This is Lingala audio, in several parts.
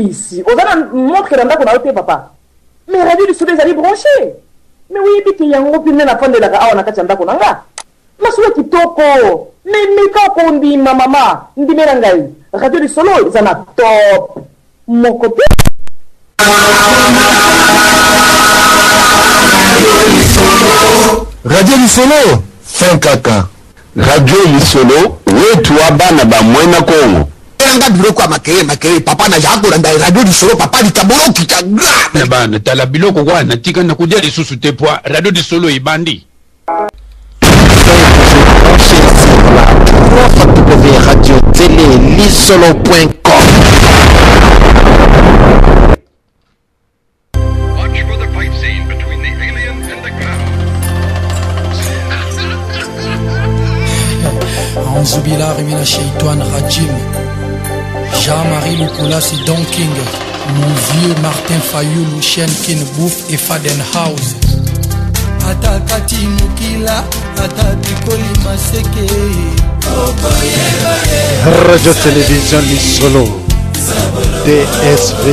ici. On a montré dans la papa. Mais radio du solo, ils allaient brancher. Mais oui, puis il y a un groupe de la fin de la gare, on a qu'à t'en là. Ma soeur qui toko. Mais quand on dit ma maman, on dit mélangaï. Radio du solo, ils en a top. Mon côté. Radio du solo, fin caca. Radio du solo, oui, toi, bana, ba, moina kongo. Papa na jako na radio du solo papa likabolo kitagra bana tala biloko wana tika na kudia lisusu te poa radio du solo ibandi radio télé lisolo.com. Watch for the fight scene between the alien and the cow. Anzubila Rimina Sheitouan Rajim Jean-Marie Lukoulas Don King, mon vieux Martin Fayoulou, Shenkin Bouffe et Fadenhouse. Atakati Mukila, Atakikoli Maseke. Radio Télévision Lisolo, DSV.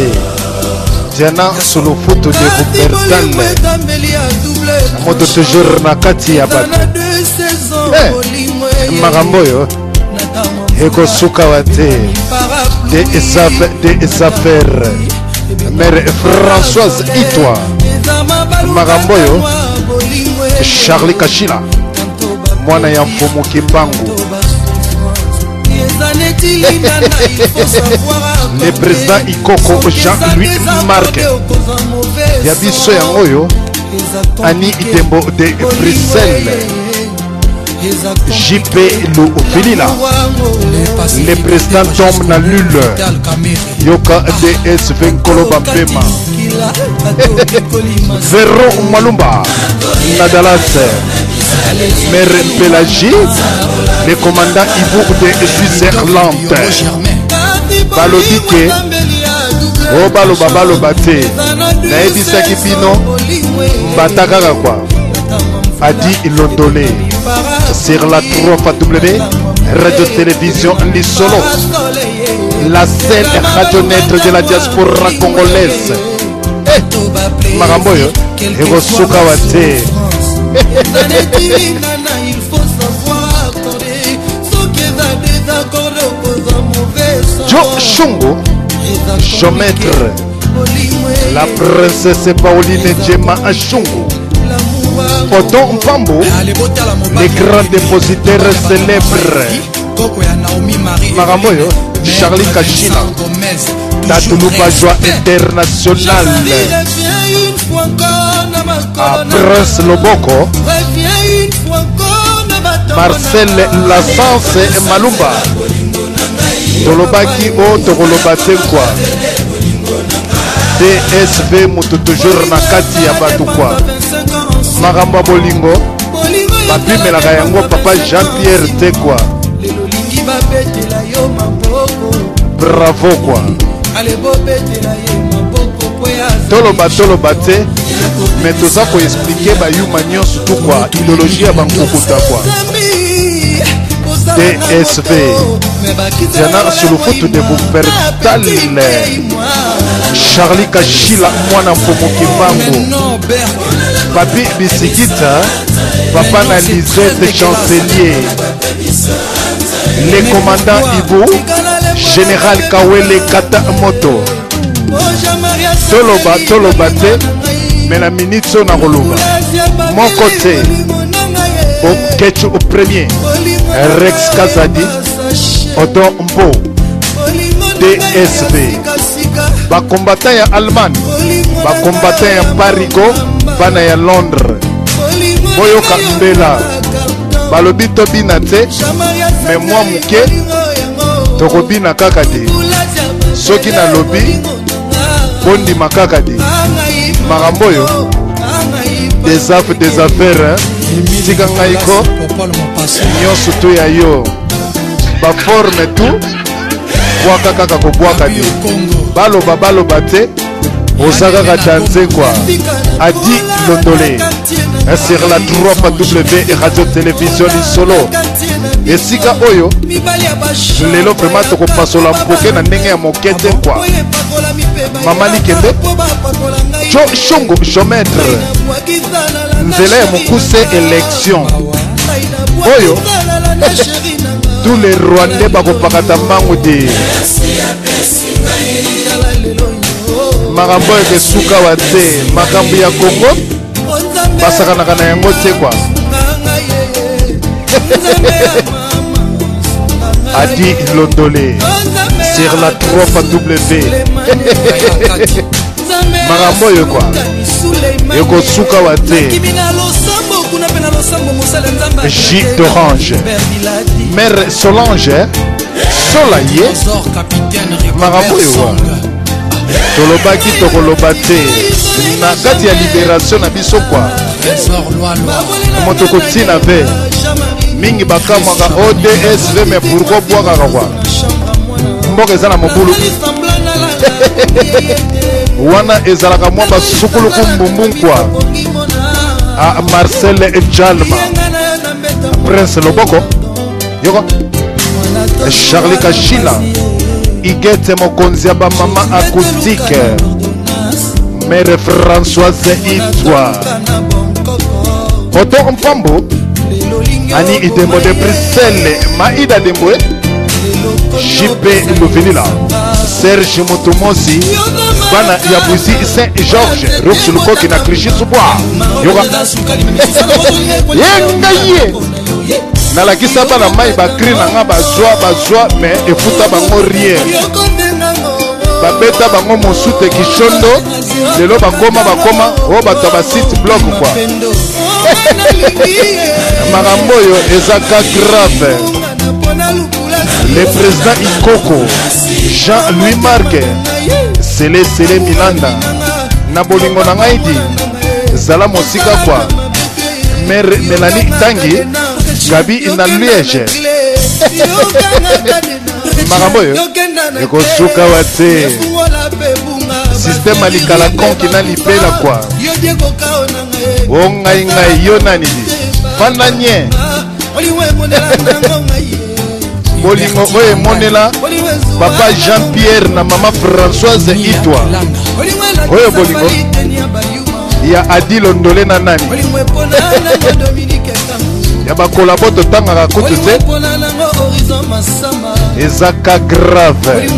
Diana solo photo de Rupertan. Moto toujours Nakati Abad. Maramboyo. Ego Soukawate. Des affaires. Mère Françoise Itoa. Maramboyo. Charlie Kachila. Mwana ya Mfumu Kimbangu. Le président Ikoko Jean-Louis Marc Yabiso Yangoyo Annie Idembo de Bruxelles JP Louvilila le président Tom Nalul Yoka DSV Nkolo Bampema Véro Malumba Nadalas Mère Pélagie le commandant Ibour de Suisse-Irlande Balodike O Baloba Balobate Naebisa Kipino Mbatakaka kwa Adi Ilondolé sur la 3W Radio Télévision Lisolo, la seule radio neutre de la diaspora congolaise. Maramboyo Ego Soukawate Jo Shungo Géomètre la princesse Pauline Djema Ashungo Odon Mpambo, les grands dépositaires célèbres. Maramoyo, Charlie Kachila, Tatoulouba Joie Internationale. À Prince Loboko, Marcel Lassance et Malumba. Tolobaki O Tolobate quoi. DSV Moutou toujours Nakati Abatou Maramba Bolingo Papi Melagayango Papa Jean-Pierre Tekwa Bravo quoi Toloba te mais tout ça pour expliquer ba Youmanion surtout quoi idéologie à Bankokuta quoi DSV Diana sur le foot de Boupertal Charlie Kachila Mwana Mpomo Kimbangu Papi Bisikita Papa Nalisette Chancelier le commandant Ibo Général Kawele Kata Moto Toloba te mais la minute son à Roloba mon côté au Ketchu au premier Rex Kazadi Odon Mbo DSB ba combattant ya Allemagne ba combattant ya Parigo bana ya Londres boyoka mbela balobi tobina te mais moi muke tokobina kaka te soki na lobi bondi makaka te makambo yo des affaires tika ngai ko nyonso to ya yo baforme tout bwaka kaka kobwaka te baloba te ozakaka danse kwa Adi Londolé sur la 3W et Radio Télévision Lisolo esika oyo lelo vraiment tokopasola mpoke na ndenge ya moke te kwa Mama Likende Jo Shongo Jometre Nzela ya Mokuse élection Oyo tous les Rwandais bakopakata mbangu de makambo eke suka wa te makambo ya Congo basakanaka na yango te kwa Adi Londolé sur la 3W makambo yo kwa eko suka wa te J d'Orange Mère Solange Solaye makambo yo kwa tolobaki tokoloba te na kati ya libération na biso kwa moto kotina ve mingi bakamwaka ODSV mais pourquoi bwakaka kwa mboka eza na mobulu wana ezalaka mwa basukuluku mbumbu kwa a Marcel Jalma Prince Loboko yoko Charlie Kashila Igete Mokonzi ya mama acoustique Mère Françoise Itwa Otto Mpambo Ani Idembo de Bruxelles Maïda Demboué JP Louvinila Serge Mutumosi Bana Yabuzi Saint-Georges Rox Lukoki na Clichy Soubois Yoga Yengaye nalakisa bana mai bakri na nga bazwa mais efuta bango rien babeta bango mosute kishondo lelo bakoma o bato ba site blog kwa makambo yo ezaka grave le président Ikoko Jean-Louis Marc Sele Milanda na bolingo na ngai di zala mosika kwa Mère Mélanie Tangi Gabi na Liège makambo yo ekosuka wa te système alikala konki na lipela kwa o ngai yo nani fanda nye bolingo oyo emonela papa Jean-Pierre na mama Françoise Itwa oyo bolingo ya Adi Londolé na nani ya bakolabo totangaka kutu te ezaka grave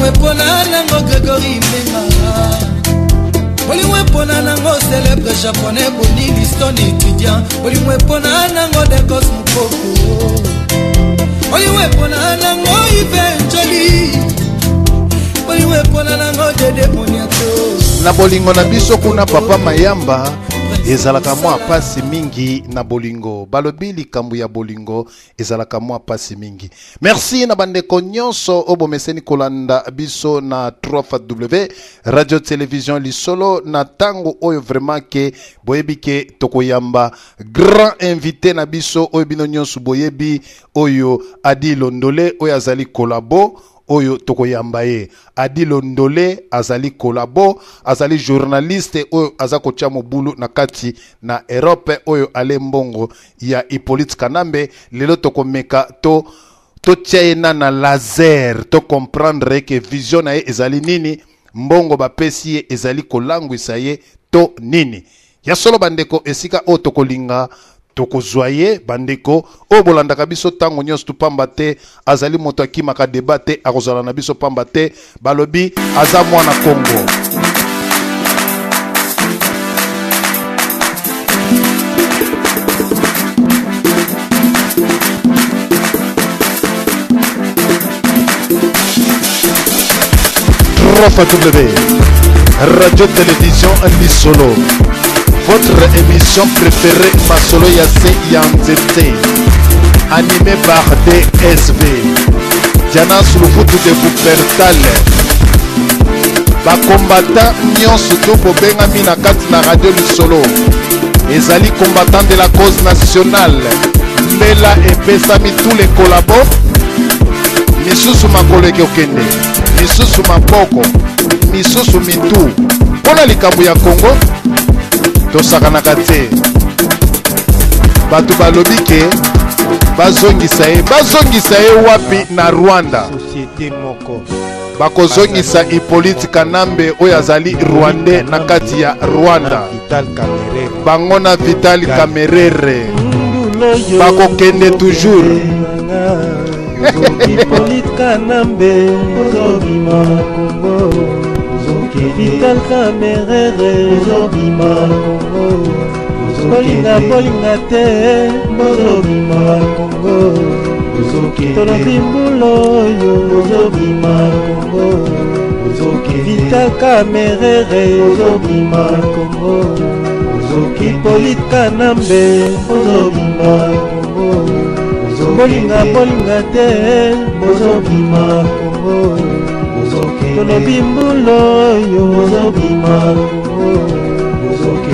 na bolingo na biso kuna papa Mayamba ezalaka mwa pasi mingi na bolingo balobi likambo ya bolingo ezalaka mwa pasi mingi. Merci na bandeko nyonso obomeseni kolanda biso na 3W radio télévision lisolo na tango oyo vraiment ke boyebi ke tokoyamba grand invité na biso oyo bino nyonso boyebi oyo Adi Londolé oyo azali kolabo oyo tokoyamba ye Adi Londolé azali kolabo azali journaliste oyo azako tia mobulu na kati na Europe oyo ale mbongo ya Hippolyte Kanambe lelo tokomeka to tia na laser to comprendre que vision na ye ezali nini mbongo bapesi ye ezali kolangwisa ye to nini ya solo bandeko esika o tokolinga tokozwaye bandeko o bolandaka biso tango nyonso tupamba te azali moto akimaka debate akozala na biso pamba te balobi aza mwana Kongo. W Radio Télévision Lisolo, votre émission préférée Masolo Yassé Yanzete, animée par DSV Diana Sulufutu de Bupertal. Combattant nyonso to bobengami na kati na Radio Lisolo ezali combattant de la cause nationale mbela epesami tous les collabos misusu makolo ekokende misusu maboko misusu mitu mpona likambo ya Congo tosakanaka te bato balobi ke bazongisa ye wapi na Rwanda société moko bakozongisa Hippolyte Kanambe oyo azali Rwandais na kati ya Rwanda. Bango na Vital Kamerere bakokende toujours. Hippolyte Kanambe ozobima Kongo, Vital Kamerere ozobima Kongo, bolinga te ozobima Kongo, tolobimbulo oyo ozobima Kongo, Vital Kamerere ozobima Kongo, Hippolyte Kanambe ozobima Kongo, bolinga te ozobima Kongo, tolobimbulo oyo ozobima Kongo,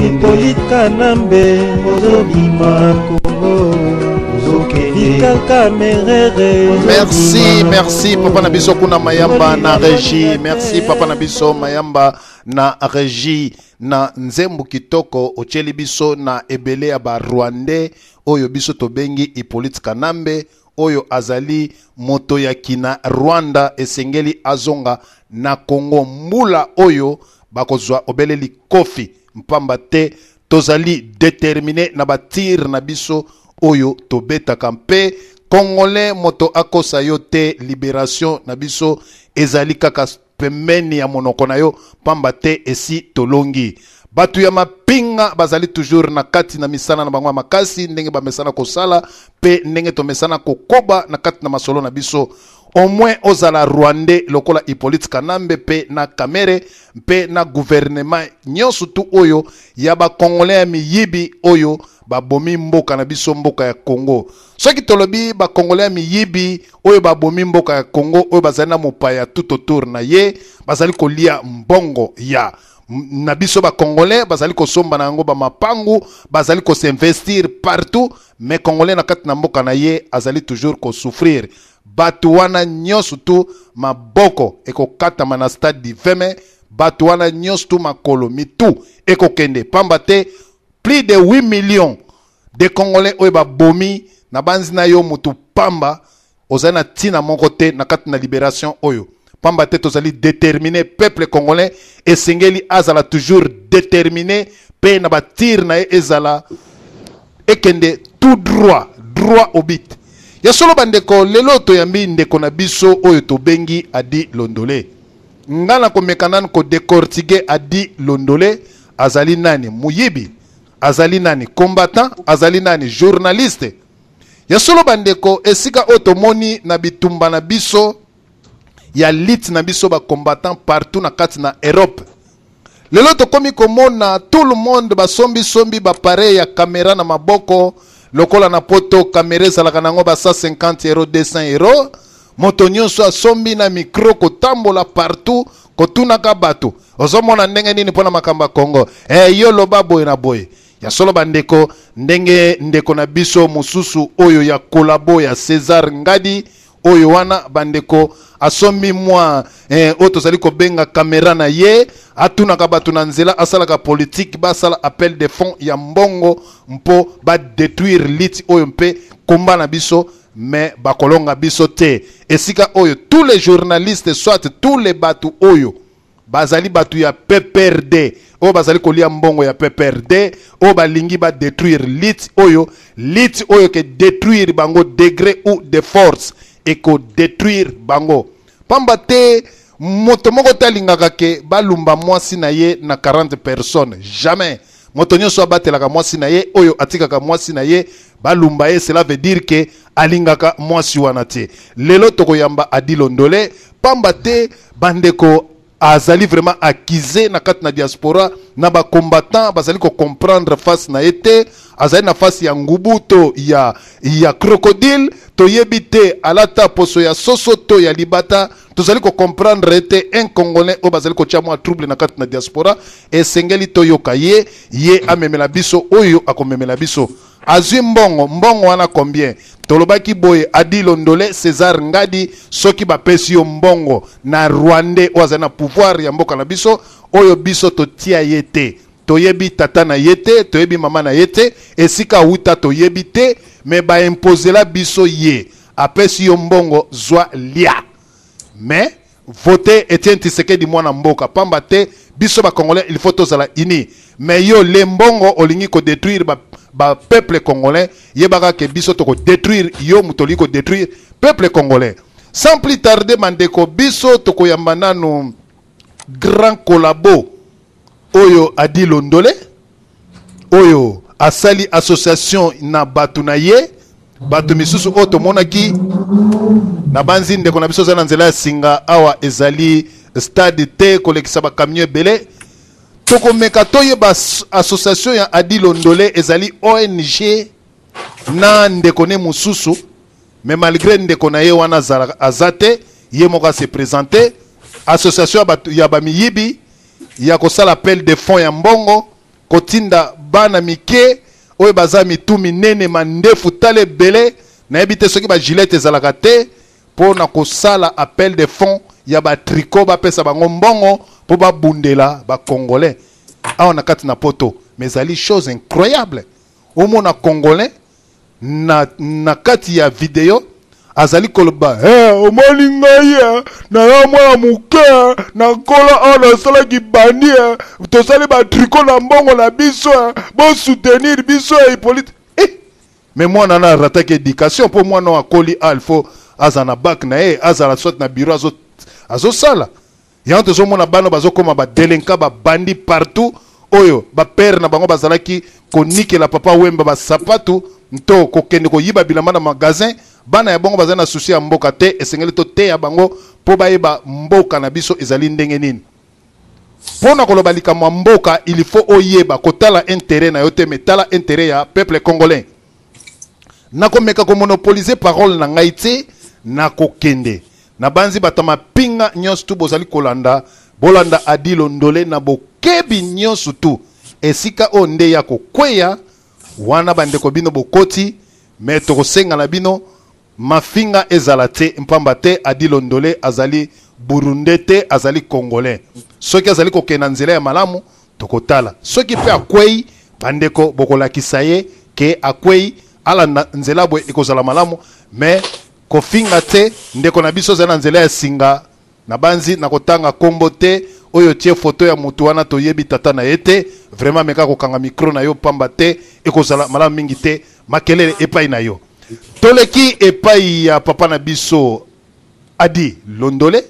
Hippolyte Kanambe ozobima Kongo, Vital Kamerere. Merci papa na biso kuna mayamba na régie. Merci papa na biso mayamba na régie na nzembu kitoko ocheli biso na ebele ya ba Rwandais oyo biso tobengi Hippolyte Kanambe oyo azali moto ya kina Rwanda esengeli azonga na Congo mbula oyo bakozwa obeleli kofi mpamba te tozali déterminé na batir na biso oyo tobeta kampe Congolais moto akosa yo te libération na biso ezali kaka pembeni ya monoko na yo pamba te esi tolongi. Batu ya mapinga bazali toujours na kati na misana na bango makasi ndenge bamesana kosala pe ndenge tomesana kokoba na kati na masolo na biso. Au moins ozala Rwandais lokola Hippolyte Kanambe pe na Kamere pe na gouvernement nyonso tu oyo ya ba Congolais ya miyibi oyo babomi mboka na biso mboka ya Congo. Soki tolobi ba Congolais ya miyibi oyo babomi mboka ya Congo oyo bazali na mopaya tout autour na ye bazali kolia mbongo ya na biso ba Congolais bazali kosomba na yango ba mapangu bazali ko s'investir partout mais Congolais na kati na mboka na ye azali toujours ko souffrir. Batu wana nyonso tu maboko ekokatama na stade di Veme, batu wana nyonso tu makolo mitu ekokende pamba te plus de 8 millions de Congolais oyo babomi na banzi na yo mutu pamba ozali na tina moko te na kati na libération oyo pamba te tozali déterminé peuple congolais esengeli azala toujours déterminé pe na batir na ye ezala ekende tout droit au but. Ya solo bandeko lelo toyambi ndeko na biso oyo tobengi Adi Londole. Ngana komekanan ko décortiquer Adi Londole azali nani muyibi, azali nani combattant, azali nani journaliste. Ya solo bandeko esika otomoni na bitumba na biso ya lit na biso ba combattant partout na kati na Europe. Lelo tokomi komona tout le monde ba sombi ba pare ya caméra na maboko. Lokola na poto kamera ezalaka nango ba 150 euros 200 euros moto nyonso asombi na micro kotambola partout kotunaka bato ozomona ndenge nini mpona makamba Congo yo loba boye na boye ya solo bandeko ndenge ndeko na biso mususu oyo ya kolabo ya César Ngadi oyo wana bandeko asombi mwa oto zali ko benga kamera na ye atunaka bato na nzela asalaka politique basala appel de fonds ya mbongo mpo ba détruire lit oyo mpe komba na biso mais bakolonga biso te esika oyo tous les journalistes soit tous les batu oyo bazali batu ya PPRD oyo bazali kolia mbongo ya PPRD oyo balingi ba détruire lit oyo ke détruire bango degré ou de force et ko détruire bango pamba te moto moko talingaka ke balumba mwasi na ye na 40 personnes jamais moto nyonso abatelaka mwasi na ye oyo atikaka mwasi na ye balumba ye cela veut dire que alingaka mwasi wana te lelo tokoyamba Adi Londole pamba te bandeko azali vraiment accusé na kati na diaspora na ba combattant bazali ko comprendre face na ete azali na face ya ngubuto ya crocodile to yebite alata poso ya soso to ya libata tozali ko comprendre ete un congolais o bazali ko chamwa trouble na kati na diaspora esengeli to yoka ye amemela biso oyo akomemela biso azwi mbongo wana combien tolobaki boye Adi Londole César Ngadi soki bapesi yo mbongo na Rwandais oza na pouvoir ya mboka na biso oyo biso totia yete toyebi tata na yete toyebi mama na yete esika wuta toyebi te me ba imposer la biso ye apesi yo mbongo zwa lia mais voter Etienne Tshisekedi mwana mboka pamba te biso ba congolais il faut tozala ini mais yo lembongo olingi ko détruire ba peuple congolais yebaka ke biso to ko détruire yo mutoli ko détruire peuple congolais sans plus tarder mandeko biso to ko yambana no grand collabo oyo Adi Londole oyo asali association na batu na ye batu misusu oto monaki na banzi ndeko na biso za nzela singa awa ezali stade te kolekisa ba camion belé toko meka toye ba association ya Adi Londole ezali ONG na ndeko ne mususu mais malgré ndeko na ye wana azate ye moka se présenter association ya ba miyibi ya kosala appel de fonds ya mbongo kotinda bana mike oyo baza mitumi nene mandefu tale belé na ebite soki ba gilette ezalaka te po na kosala appel de fonds ya ba tricot ba pesa bango mbongo po ba bundela ba congolais awa na kati na poto mais ali chose incroyable omona congolais na kati ya video azali koloba omoni ngai na ya mwana muke na kola ana sala ki bandi tosali ba tricot na mbongo na biso bon soutenir biso Hippolyte mais mwana na rataki éducation po mwana akoli alfo azana bac na azala soit na bureau azo sala yanto zo mona bano bazokoma ba delinquant ba bandi partout oyo ba père na bango bazalaki konikela papa wemba ba sapatu nto kokende ko yiba bilamba na magasin bana ya bango bazana souci ya mboka te esengeli to te ya bango po bayeba mboka na biso ezali ndenge nini pona koloba likamwa mboka il faut oyeba kotala intérêt na yote metala intérêt ya peuple congolais nakomeka ko monopoliser parole na ngai te na kokende na banzi batama pinga nyonso tu bozali kolanda bolanda Adi Londole na bokebi nyonso tu esika onde ya kokweya wana bandeko bino bokoti me tokosenga na bino mafinga ezala te mpamba te Adi Londole azali burunde te azali congolais soki azali kokenda nzela ya malamu tokotala soki pe akwei bandeko bokolakisa ye ke akwei ala nzela bwe ekozala malamu mais kofinga te ndeko na biso zana nzela ya singa na banzi na kotanga kombo te oyo tie photo ya mutu wana toyebi tata na yete vraiment meka kokanga micro na yo pamba te ekozala malamu mingi te makelele epai na yo toleki epai ya papa na biso Adi Londole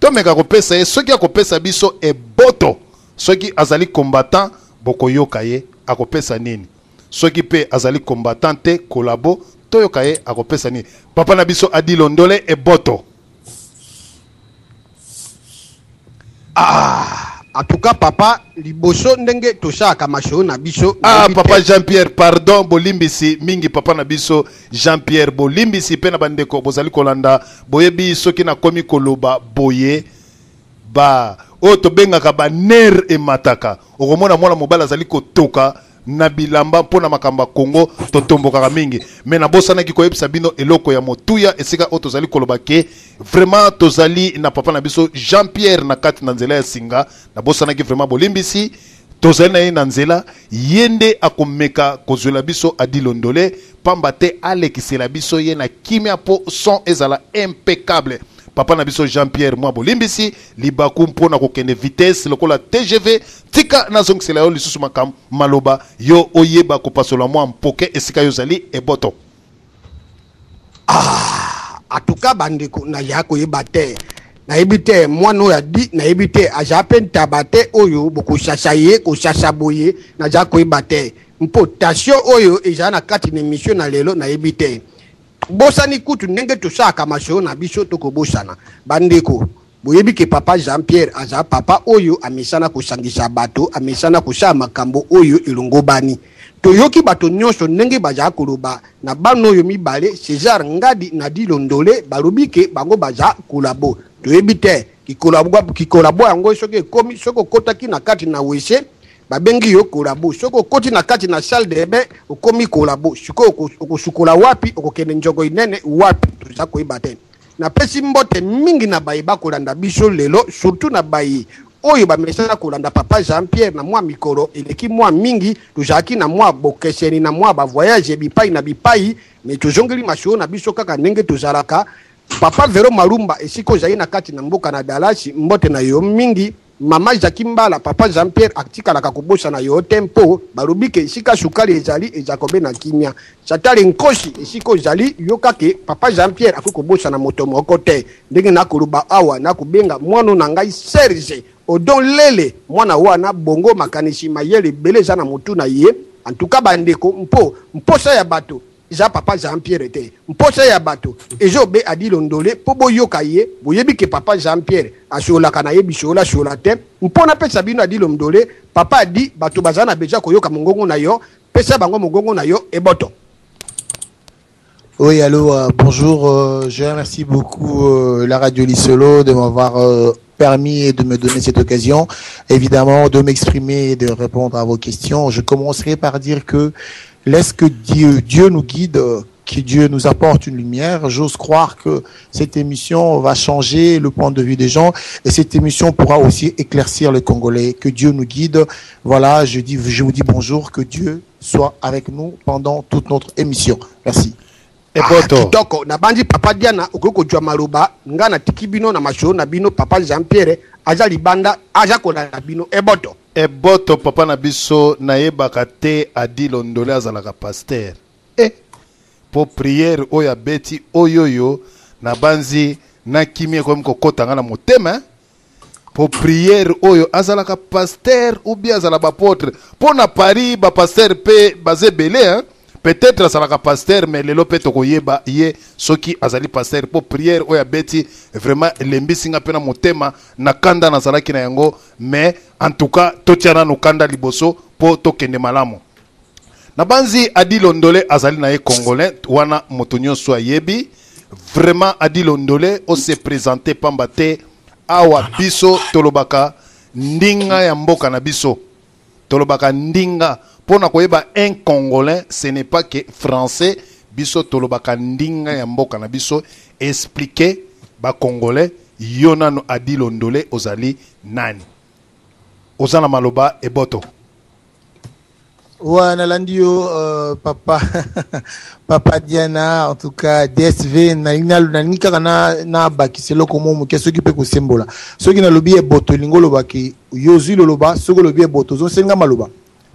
to meka kopesa ye soki akopesa biso eboto soki azali combattant bokoyoka ye akopesa nini soki pe azali combattant te kolabo toyoka ye akopesa nini papa na biso Adi Londole eboto. En tout cas papa liboso ndenge tosaka masho na biso papa Jean-Pierre pardon bolimbisi mingi papa na biso Jean-Pierre bolimbisi pe na bandeko bozali kolanda boyebi soki na komi koloba boye ba o to bengaka ba ner e mataka okomona mwana mobala azali kotoka na bilamba mpona makamba Congo totombokaka mingi mais na bosana ki koyebisa bino eloko ya motuya esika o tozali koloba ke vraiment tozali na papa na biso Jean-Pierre na kati na nzela ya singa na bosana ki vraiment bolimbisi tozali na ye na nzela yende akomeka kozwela biso Adi Londole pamba te alekisela biso ye na kimia po son ezala impeccable papa na biso Jean-Pierre mwa bolimbisi libaku mpona kokende vitesse lokola TGV tika nazongisela yo lisusu makam maloba yo oyeba kopasola mwa mpoke esika yo zali eboto. En tout cas bandeko na ya koyeba te na ebite mwana oyo adi na ebite aza pe ntabate oyo bokoshasha ye koshasha boye na ja koyeba te mpotation oyo eza na kati na émission na lelo na ebite bosani kutu ndenge tosaka masho na biso tokobosana bandeko boyebi ke papa Jean-Pierre aza papa oyo amesana kosangisa bato amesana kosala makambo oyo elongobani toyoki bato nyonso ndenge baza koloba na bano oyo mibale César Ngadi na Adi Londole balobi ke bango baza kolabo toyebi te kikolabo yango soki ekomi soki okotaki na kati na wese babengi yo kolabo soko okoti na kati na salle de bain okomi kolabo siko okosukola wapi okokende njongo inene wapi toza koyeba te na pesi mbote mingi na bayi bakolanda biso lelo surtout na bayi oyo bamesana kolanda papa Jean-Pierre na mwa mikolo eleki mwa mingi tozalaki na mwa bokeseni na mwa bavoyage bipai na bipai mais tozongeli masho na biso kaka ndenge tozalaka papa Vero Marumba esiko zali na kati na mboka na Dalasi mbote na yo mingi mama Jackie Mbala papa Jean-Pierre aktika la kakubosa na yo tempo balubike esika sukali ezali ezakobe na kimia chatali nkoshi esiko zali yokake papa Jean-Pierre akukubosa na moto moko te ndenge na kuluba awa na kubenga mwana na ngai Serge Odon Lele mwana wana bongo makanishi mayele beleza na mutu na ye en tout cas bandeko mposa ya bato ja papa Jean-Pierre te mposa ya bato ejobe adi londole po boyoka ye boyebi ke papa Jean-Pierre ashola kana yebi shola shola te mpona pesa bino adi londole papa adi bato bazana beja koyoka mongongo na yo pesa bango mongongo na yo eboto. Oui, allô, bonjour, je remercie beaucoup la radio Lisolo de m'avoir permis et de me donner cette occasion, évidemment, de m'exprimer et de répondre à vos questions. Je commencerai par dire que laisse que Dieu nous guide, que Dieu nous apporte une lumière. J'ose croire que cette émission va changer le point de vue des gens et cette émission pourra aussi éclaircir le Congolais. Que Dieu nous guide. Voilà, je vous dis bonjour, que Dieu soit avec nous pendant toute notre émission. Merci. Kitoko na bandi papa Diana okoko jwa maluba nga na tikibino na masho na bino papa Jean-Pierre aja libanda aja kola na bino eboto papa na biso na yebaka te adi londole azalaka pasteur po prière oya beti oyoyo na banzi na kimie ko mkokota nga na motema po prière oyo azalaka pasteur ou bien azalaka apôtre po na Paris ba pasteur pe bazebele peut-être azalaka pasteur mais lelo pe tokoyeba ye soki azali pasteur po prière oya beti vraiment lembisinga pe na motema na kanda nazalaki na yango mais en tout cas totiana no kanda liboso po tokende malamu na banzi adi londole azali na ye congolais wana moto nyonso ayebi vraiment adi londole o se présenter pamba te awa biso tolobaka ndinga ya mboka na biso tolobaka ndinga pona koyeba un congolais ce n'est pas que français biso tolobaka ndinga ya mboka na biso expliquer ba congolais yonano adi londole ozali nani ozana maloba eboto. Ouais, Nalandio, papa, papa Diana, en tout cas, DSV, na baki, c'est là comment qui s'occupe de symbole. Ceux qui n'a lobby est boto, lingolo baki, yozu loloba, ceux qui lobby est boto, zo senga maloba.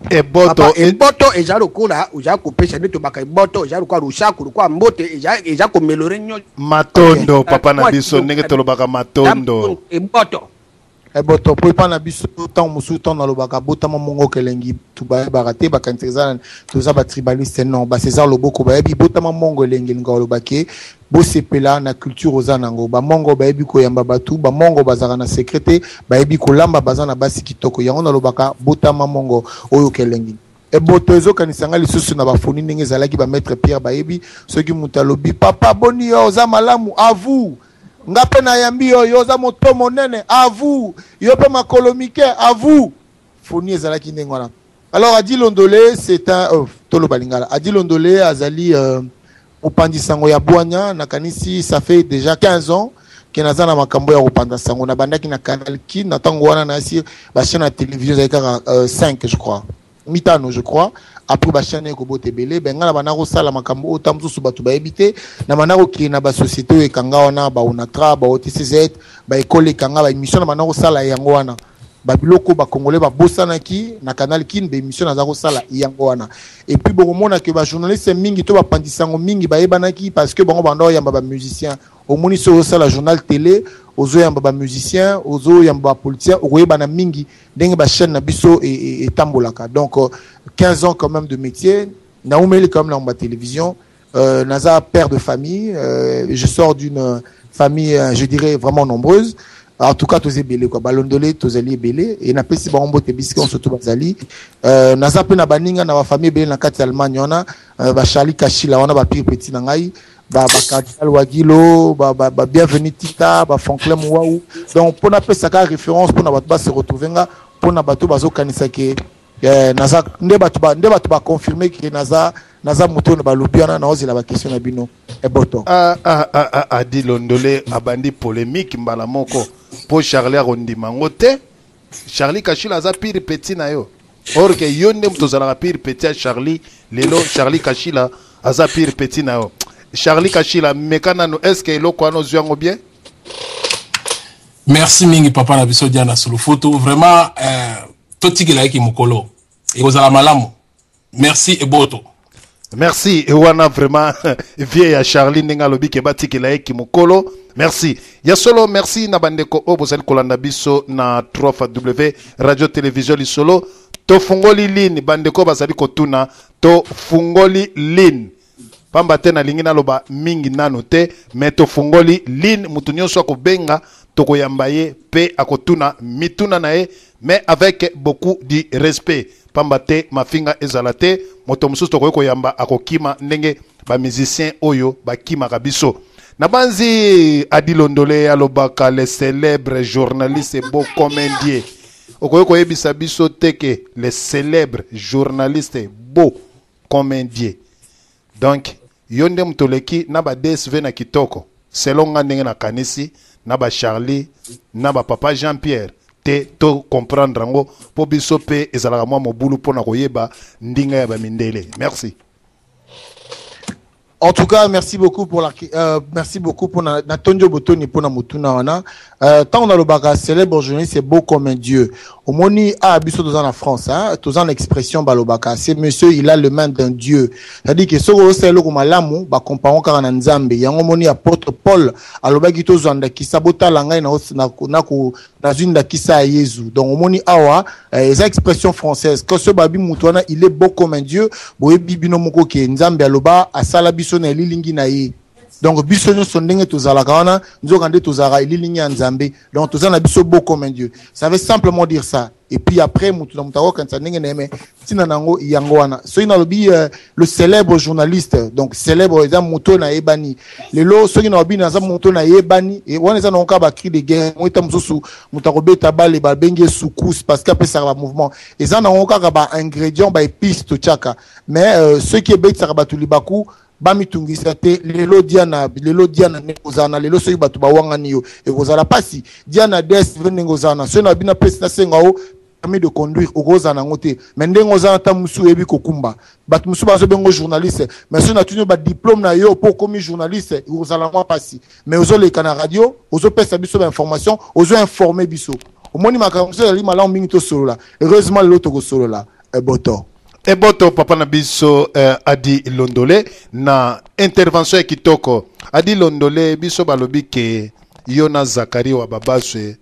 Eboto eja lokola uja kopesha nito baka eboto eja lokola rushaku lokola mbote eja komelore nyo matondo papa na biso ndenge tolobaka matondo eboto po pa na biso tant musu tant na lobaka botama mongo kelengi tuba barate bakantzana toza ba tribaliste non ba César Loboko ba yebi botama mongo elengi ngolobake bo sepela na culture ozanango ba mongo ba yebi ko yamba batu ba mongo bazaka na secrété ba yebi ko lamba bazana basi kitoko yango na lobaka botama mongo oyo kelengi eboto ezo kanisanga lisusu na bafoni ndenge zalaki ba maître Pierre ba yebi soki mutalobi papa boni yo za malamu à vous ngape na yambi yo za moto monene à vous yo pe makolomike à vous foni ezalaki ndengwana. Alors Adi Londole c'est un tolo balingala Adi Londole azali opandi sango ya Bwanya na kanisi ça fait déjà 15 ans que nazana makambo ya opanda sango na bandaki na Canal Kin na tango wana na si ba chaîne à télévision za 5 je crois mitano je crois après ba chaîne ko bote belé benga na banako sala makambo otamzusu batu ba ebité na banako ki na ba société e kanga wana ba Onatra ba OTCZ ba école kanga ba émission na banako sala yango wana ba biloko ba congolais ba bosana ki na Canal Kin ba émission na zako sala yango wana et puis bon mona que ba journaliste mingi to ba pandisango mingi ba ebanaki parce que bango bando yamba ba musicien au moni so sala journal télé ozo yamba ba musicien ozo yamba politicien oyeba mingi ndenge ba chaîne na biso et tambolaka donc 15 ans quand même de métier naumeli comme dans ma télévision naza père de famille je sors d'une famille je dirais vraiment nombreuse en tout cas tous belé quoi balondolé tous belé et na pesi ba ombo te bisiki on surtout bazali naza pe na baninga na ba famille belé na kati Allemagne wana ba Charlie Kachila wana ba pire petit na ngai ba Kardinal Wagilo ba bienvenue Tita ba Franklin Mouaou donc pour na pesa ka référence pour na ba se retrouver nga pour na bato bazo kanisa ke naza nde bato ba confirmer que naza moto na balobiana na ozela ba question na bino eboto Adi Londole abandi polémique mbala moko po Charlie Rondima ngote Charlie Kachila aza pire petit na yo or que yonde mtozala pire petit à Charlie lelo Charlie Kachila aza pire petit na yo Charlie Kachila Mekanano, est-ce que l'eau quoi nous yongo bien? Merci mingi papa na biso diana sur le photo. Vraiment, toti ki mokolo. Et vous allez malamu. Merci et boto. Merci. Et wana vraiment vieille à Charlie Nenga lobi ke bati ki laiki mokolo. Merci. Ya solo merci na bandeko o bozali kolanda biso na 3W radio télévision li solo. To fungoli line bandeko bazali kotuna to fungoli line. Pamba te na lingina loba mingi nano te mais to fungoli line mutu nyonso ko benga toko yambaye pe akotuna mituna nae mais avec beaucoup de respect. Pamba te mafinga ezalate moto mususu toko ko yamba akokima ndenge ba musicien oyo bakima kabiso. Nabanzi Adilondole alobaka les célèbres journalistes beau comédien. Okoyoko yebisa biso teke les célèbres journalistes beau comédien. Donc yonde mtoleki na ba DSV na kitoko. Selon nga ndenge na kanisi na ba Charlie na ba papa Jean-Pierre te to comprendre ngo po biso pe ezalaka mwa mobulu pona koyeba ndinga ya ba mindele. Merci. En tout cas, merci beaucoup pour Natonjo Botoni pour na mutuna wana. Tant on a le baga célèbre journaliste, c'est beau comme un dieu. Au moni a abisso dans la France, hein, tous en expression balobaka. C'est monsieur, il a le main d'un dieu. C'est-à-dire que ce que c'est le malamu, ba comparons car en Nzambe. Yango moni apôtre Paul, alobaki to zanda ki sabota langa na une da kisa Yesu. Donc au moni awa, les expressions françaises. Que ce babi mutwana, il est beau comme un dieu. Boye bibino moko ke Nzambe aloba asala biso na lilingi na ye. Donc biso nyo sondenge tozalaka wana nzokande tozara lilingi ya Nzambe. Donc tozana biso beau comme un dieu. Ça veut simplement dire ça. Et puis après mutu na mutako kan ndenge neme tina nango yango wana. So ina lobi le célèbre journaliste. Donc célèbre eza muto na ebani. Lelo so ina lobi na za muto na ebani et wana eza nonka ba cri de guerre. Moita mususu mutako beta bale ba benge soukous parce qu'après ça va mouvement. Eza na nonka ba ingrédients ba épices to chaka. Mais ceux qui beta ba tulibaku bami tungisa te lelo diana nekozana lelo soki batu bawangani yo ekozala pasi diana des venengozana so na bina pesi na senga o permis de conduire okozana ngote mais ndengo ozana ta musu ebi kokumba batu musu bazo bengo journaliste mais so na tuni ba diplôme na yo pour comme journaliste okozala moi pasi mais ozo le kana radio ozo pesa biso ba information ozo informer biso omoni makambo so ali malamu mingi to solo la heureusement lelo to ko solo la boto. Et boto papa na biso Adi Londole na intervention kitoko Adi Londole biso balobi ke Yona Zakari wa babaswe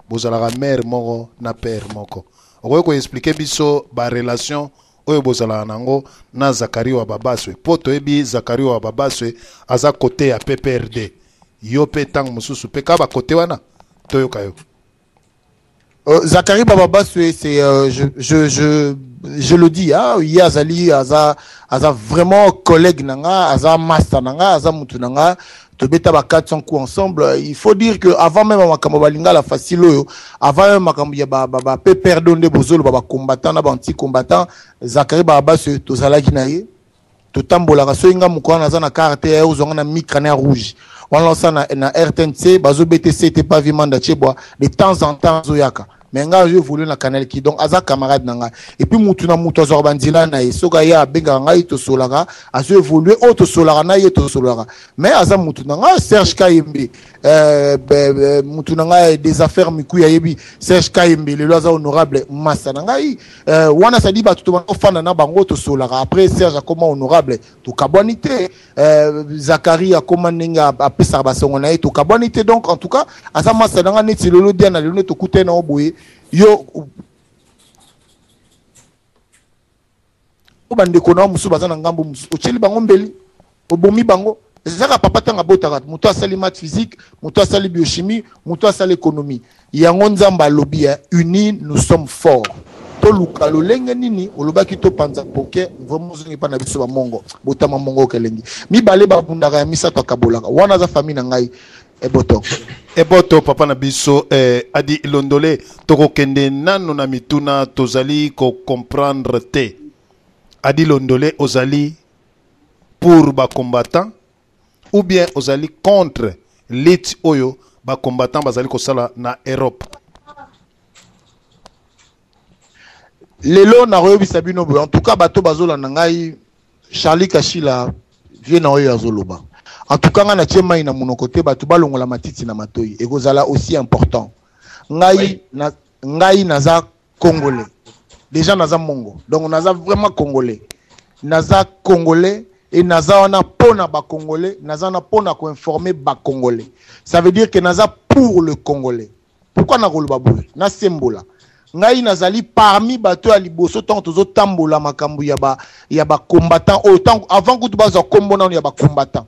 bozala mère moko na père moko. Okoye ko expliquer biso ba relation oyo bozala nango na Zakari wa babaswe. Poto ebi Zakari wa babaswe aza côté ya PPRD. Yo pe tang mususu pe ka ba côté wana toyoka yo. Zakari Bababaswe, c'est je le dis, hein, Yazali aza vraiment collègue nanga, aza master nanga, aza mutu nanga, to beta ba 400 coups ensemble. Il faut dire que avant même makambo balinga la facile avant même makambo ya ba perdonner bozolo ba combattant na ba anti combattant, Zakari Bababaswe to zalaki na ye, to tambola so inga mukwana za na carte ya uzonga na micrane rouge. On lance na RTNC, bazo BTC était pas vivement d'acheboa de temps en temps zoyaka. Mais nga je voulais na canal qui donc aza camarade nanga et puis mutu na mutu azorbanzila na soka ya benga ngai to solaka azo évoluer auto solaka na yeto solaka mais aza mutu nanga Serge Kayembe mutu nanga des affaires mikuya yebi Serge Kayembe le loza honorable massa ngai wana sadi ba tout ofana na bango to solaka après Serge a comment honorable to kabonité Zakari a comment ninga apesa ba songo na to kabonité donc en tout cas aza massa nanga neti lelo dia na lelo to kute na oboye yo obande kona musu bazana ngambo musu ocheli bango mbeli obomi bango ezaka papa tanga botaka muto asali maths physique muto asali biochimie muto asali économie yango nzamba lobi unis nous sommes forts to luka lolenge nini olobaki to panza poke vraiment zongi pa na biso ba mongo botama mongo kelengi mibale ba bundaka ya misato akabolaka wana za famille na ngai Eboto papa na biso Adi Londole toko kende nano na mituna tozali ko comprendre te Adi Londole ozali pour ba combattant ou bien ozali contre l'élite oyo ba combattant bazali ko sala na Europe. Lelo na royo bisabino en tout cas bato bazola na ngai Charlie Kachila vient na oyo azoloba En tout cas, on a tient maï na mon côté, bah tu vas longola matiti na matoi. Et gozala aussi important. Ngai naza congolais. Déjà naza mongo. Donc naza vraiment congolais. Naza congolais et naza on a pona ba congolais. Naza on a pona ko informer ba congolais. Ça veut dire que naza pour le congolais. Pourquoi na rolo babou? Na sembola. Ngai nazali parmi bato ya liboso tant tozo tambola makambu ya ba combattant autant avant que tu baza kombo na ya ba combattant.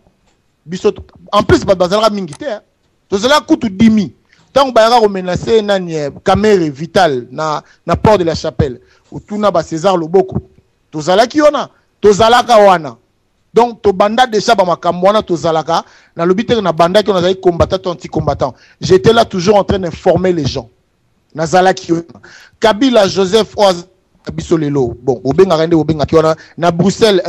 En plus, bazalaka mingite, tozala kutu dimi. Tant que bayara menacer nani caméra vitale na port de la Chapelle. Ou tuna ba César Loboko. Tozala ki ona, tozala ka wana. Donc to banda déjà ba makambo wana tozalaka na lobité na banda ki on a combattant anti-combattant. J'étais là toujours en train d'informer les gens. Nazala ki ona. Kabila Joseph Oaz Bisolelo. Bon, obenga rende obenga ki wana na Bruxelles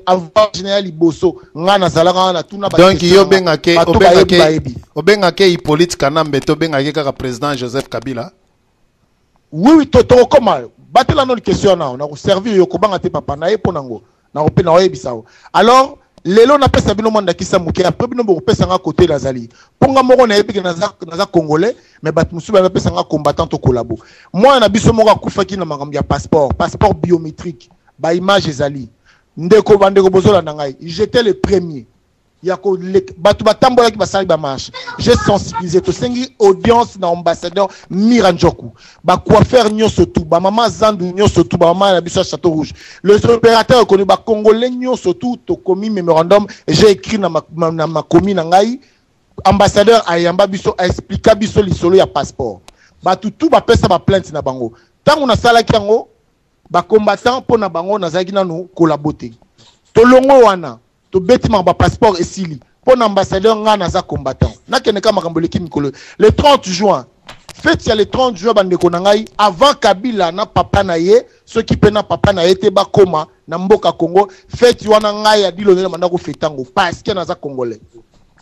avant général Liboso nga nazalaka na tuna ba. Donc yo benga ke obenga ke Hippolyte Kanambe to benga ke ka président Joseph Kabila. Oui to comment batela non question na on a servir yo ko banga te papa na e ponango na ko pe na oyebisao. Alors lelo na pesa bino manda kisa muke après bino bo pesa nga côté lazali ponga moko na epi naza congolais mais bat musu ba pesa nga combattant to collabo moi na biso moko akufaki na makambo ya passeport biométrique ba image ezali ndeko bandeko bozola na ngai j'étais le premier yako batu batambola ki basali ba marche j'ai sensibilisé to sengi audience na ambassadeur Miranjoku ba coiffeur nyoso tout ba maman Zandu nyoso tout ba maman na biso Château Rouge le opérateur connu ba congolais nyoso tout to commis mémorandum j'ai écrit na ma commis na ngai ambassadeur ayamba biso expliquer biso lisolo ya passeport ba tout ba pesa ba plainte na bango tango na sala kiango ba combattant pour na bango na zaki nanu collaboter to longo wana to bêtement ba passeport esili pour l'ambassadeur nga naza combattant na keneka makambo leki mikolo le 30 juin fête ya le 30 juin bandeko na ngai avant Kabila na papa na ye ceux qui pena papa na ye te ba koma na mboka Congo fête wana ngai ya dilo na mandako fetango parce que naza congolais.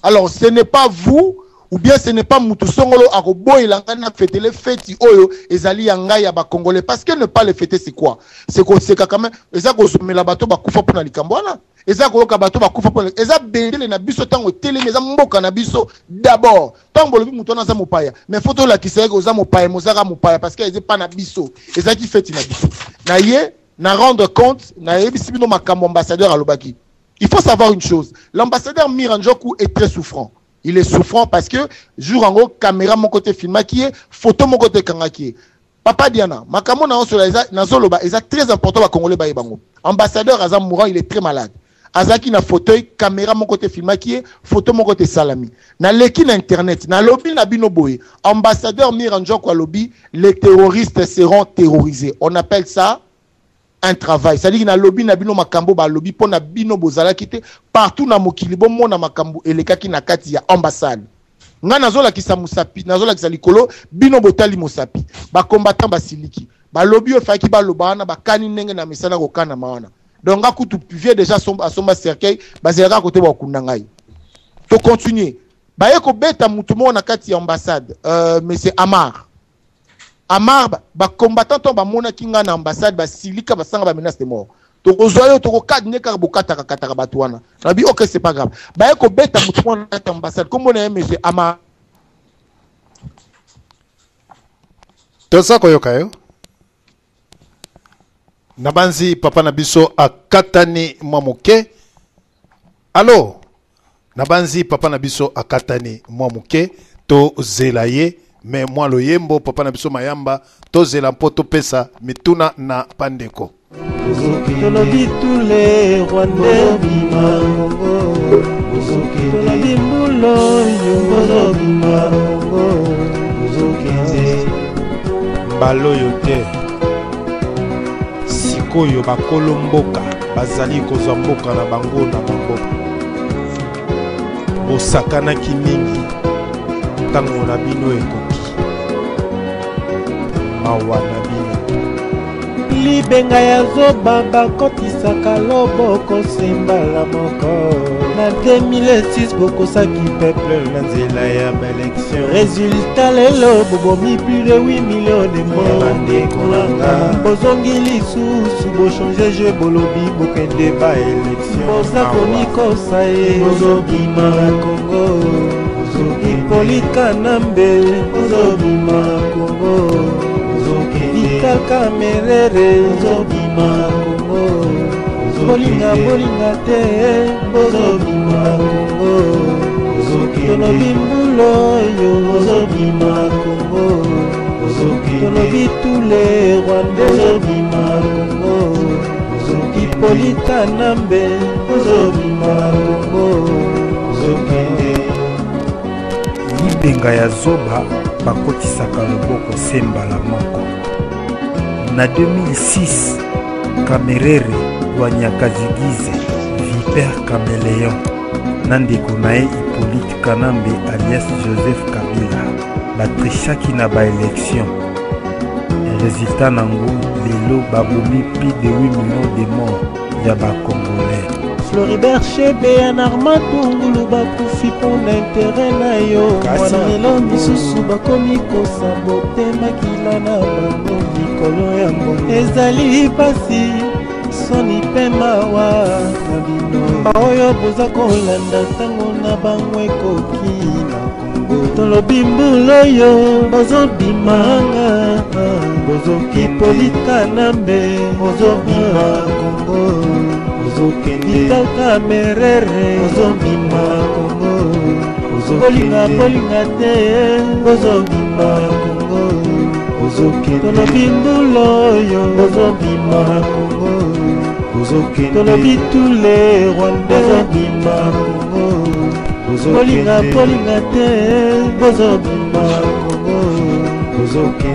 Alors ce n'est pas vous ou bien ce n'est pas mutu songolo akoboy la ngana fêter les fêtes oyo ezali ya ngai ya ba congolais parce que ne pas les fêter c'est quoi c'est ko c'est quand même eza ko somela bato ba kufa pona likambo wana eza ko yoka bato ba kufa pona eza bendele na biso tango télé eza mboka na biso d'abord tango lobi mutu na za mopaya mais photo la kiseke oza mopaya mozaka mopaya parce que eza pas na biso eza ki fête na biso na ye na rendre compte na yebisi bino makambo ambassadeur alobaki. Il faut savoir une chose, l'ambassadeur Miranjoku est très souffrant. Il est souffrant parce que jour en gros caméra mon côté film qui est photo mon côté kanga qui est papa Diana makamo na osola na zoloba est très important ba congolais ba bango ambassadeur Azam Mourant il est très malade azaki na fauteuil caméra mon côté film qui est photo mon côté salami na leki na internet na lobby na bino boy ambassadeur Miranjoku lobby les terroristes seront terrorisés on appelle ça un travail, c'est-à-dire qu'il y a lobby na bino makambo ba lobby pour na bino bozala kite partout na mokili bo mona makambo eleka ki na kati ya ambassade nga nazola kisa musapi nazola kisa likolo bino botali musapi ba combattant ba siliki ba lobby ofaki ba lobana ba kani ndenge na misana ko kana mawana donc nga kutu vie déjà somba cercueil ba zera côté ba kunda ngai to continuer ba yeko beta mutu mo na kati ya ambassade monsieur Amar ba combattant to ba mona kinga na ambassade ba silika ba sanga ba menace de mort to kozoyo to ko kadne ka bokata ka batwana nabi OK c'est pas grave ba yeko beta mutu mo na ambassade comme on a monsieur Amar to sa ko yokayo nabanzi papa na biso akatani mwamuke allo nabanzi papa na biso akatani mwamuke to zelaye mais moi le yembo papa na biso mayamba to zela mpoto pesa mituna na pandeko tolobi tous les Rwandais bima tolobi mbulo yombozo bima mbalo yote sikoyo bakolo mboka bazali kozwa mboka na bango na bango bosakanaki mingi ntango na bino ekoki mawa na bino libenga ya zoba bakotisaka loboko sembala moko na 2006 bokosaki peuple na nzela ya baélection résultat lelo bobomi plus de 8 millions de morts bandeko nanga bozongi lisusu bochange jeu bolobi bokende baélection boza komikosa ye bozobima na Congo Hippolyte Kanambe bozobima na Congo Vital Kamerere bozobima na Congo bolinga te bozobima na Congo tolobi mbulo yo bozobima na Congo tolobi tous les Rwandais bozobima na Congo Hippolyte Kanambe bozobima na Congo libenga ya zoba bakotisaka loboko sembala moko na 2006 Kamerere Lwanyakazigize Viper Caméléon na ndeko na ye Hippolyte Kanambe alias Joseph Kabila batrichaki na baélection résultat nango lelo babomi plus de 8 millions de morts ya bakongolais Floribert Chebe en Armatungulu bakufi pona intérêt na yo wana lelo misusu bakomi kosabote makila na bango likolo ya mbongo ezali pasi soni pe mawa na bino oyo boza kolanda ntango na bango ekoki na Kongo tolobi mbulo yo bozobimanga Hippolyte Kanambe bozobima Kongo Vital Kamerere bozobima Kongo bolinga te bozobima Kongo tolobi mbulo yo bozobima Kongo tolobi tous les Rwandais bozobima Kongo bolinga te bozobima Kongo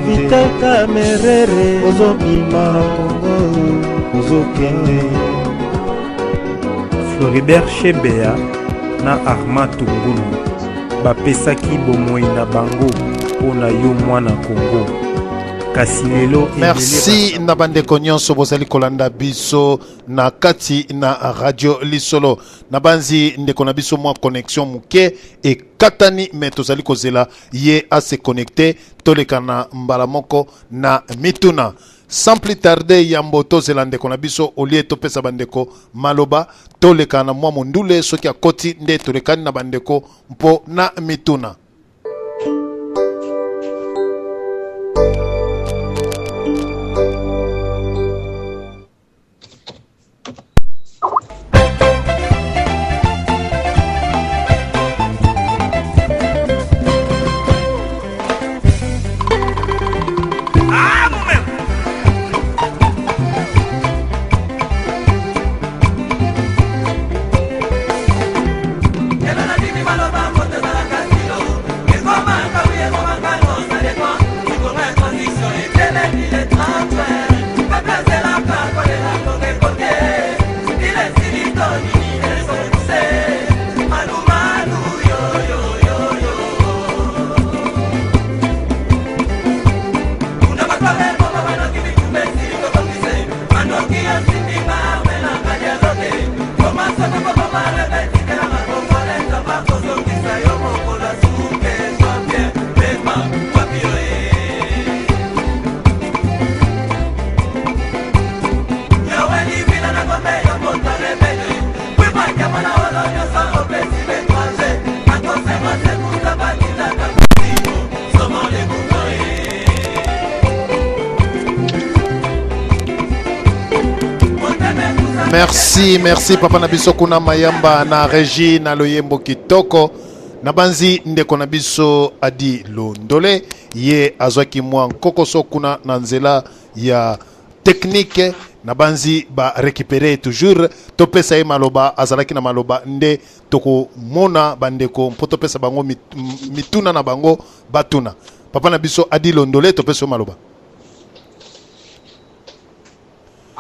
Vital Kamerere bozobima Kongo Floribert Chebea na Armand Tungulu bapesaki bomoi na bango mpona yo mwana Congo kasi lelo merci na bandeko nyonso bozali kolanda biso na kati na radio lisolo na banzi ndeko na biso mwa connexion muke ekatani me tozali kozela ye ase connecté toleka na mbala moko na mituna. Sans plus tarder, yambo tozela ndeko na biso olie topesa bandeko maloba toleka na mwa mondule soki akoti nde tolekani na bandeko mpo na mituna. Merci papa na biso kuna mayamba na régie na loyembo kitoko na banzi ndeko na biso adi londole ye azwaki mwa kokoso kuna na nzela ya technique na banzi ba récupérer toujours topesa ye maloba azalaki na maloba nde toko mona bandeko mpo topesa bango mituna na bango batuna papa na biso adi londole topesa maloba.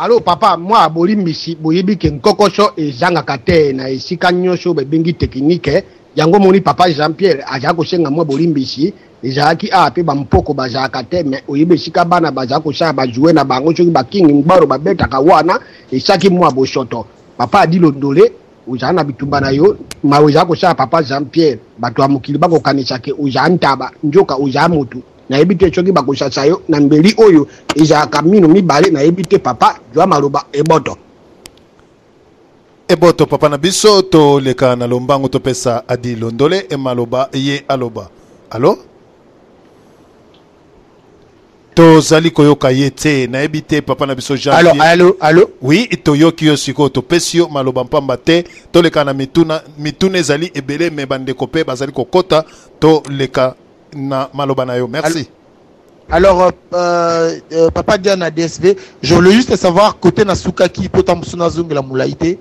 Allo papa, moi bolimbisi boyebi ke nkokoso ezanga te na esika nyonso bebengi technique yango moni papa Jean-Pierre aja ko senga moi bolimbisi ezalaki a pe bampoko bazalaka te me oyebi esika bana bazala kosala bajouer na bango soki bakingi mbaro babetaka wana esaki mwa bosoto papa adi londole ozala na bitumba na yo ma ozala kosala papa Jean Pierre bato ya mokili bakokanisa ke ozala ntaba nzoka ozala motu nayebi te soki bakosasa yo na mbeli oyo ezalaka mino mibale nayebi te papa jwa maloba eboto eboto papa na biso to leka na lombango topesa adi londole e maloba ye aloba allo to zali koyoka yete nayebi te papa na biso Jean allo oui to yoki yo siko to pesio maloba mpamba te to leka na mituna ezali ebele me bandeko pe bazali kokota to leka na maloba na yo merci. Alors, Papa Diana DSV, je voulais juste savoir, côté Nasukaki, Potamsuna Zung la Moulaïté.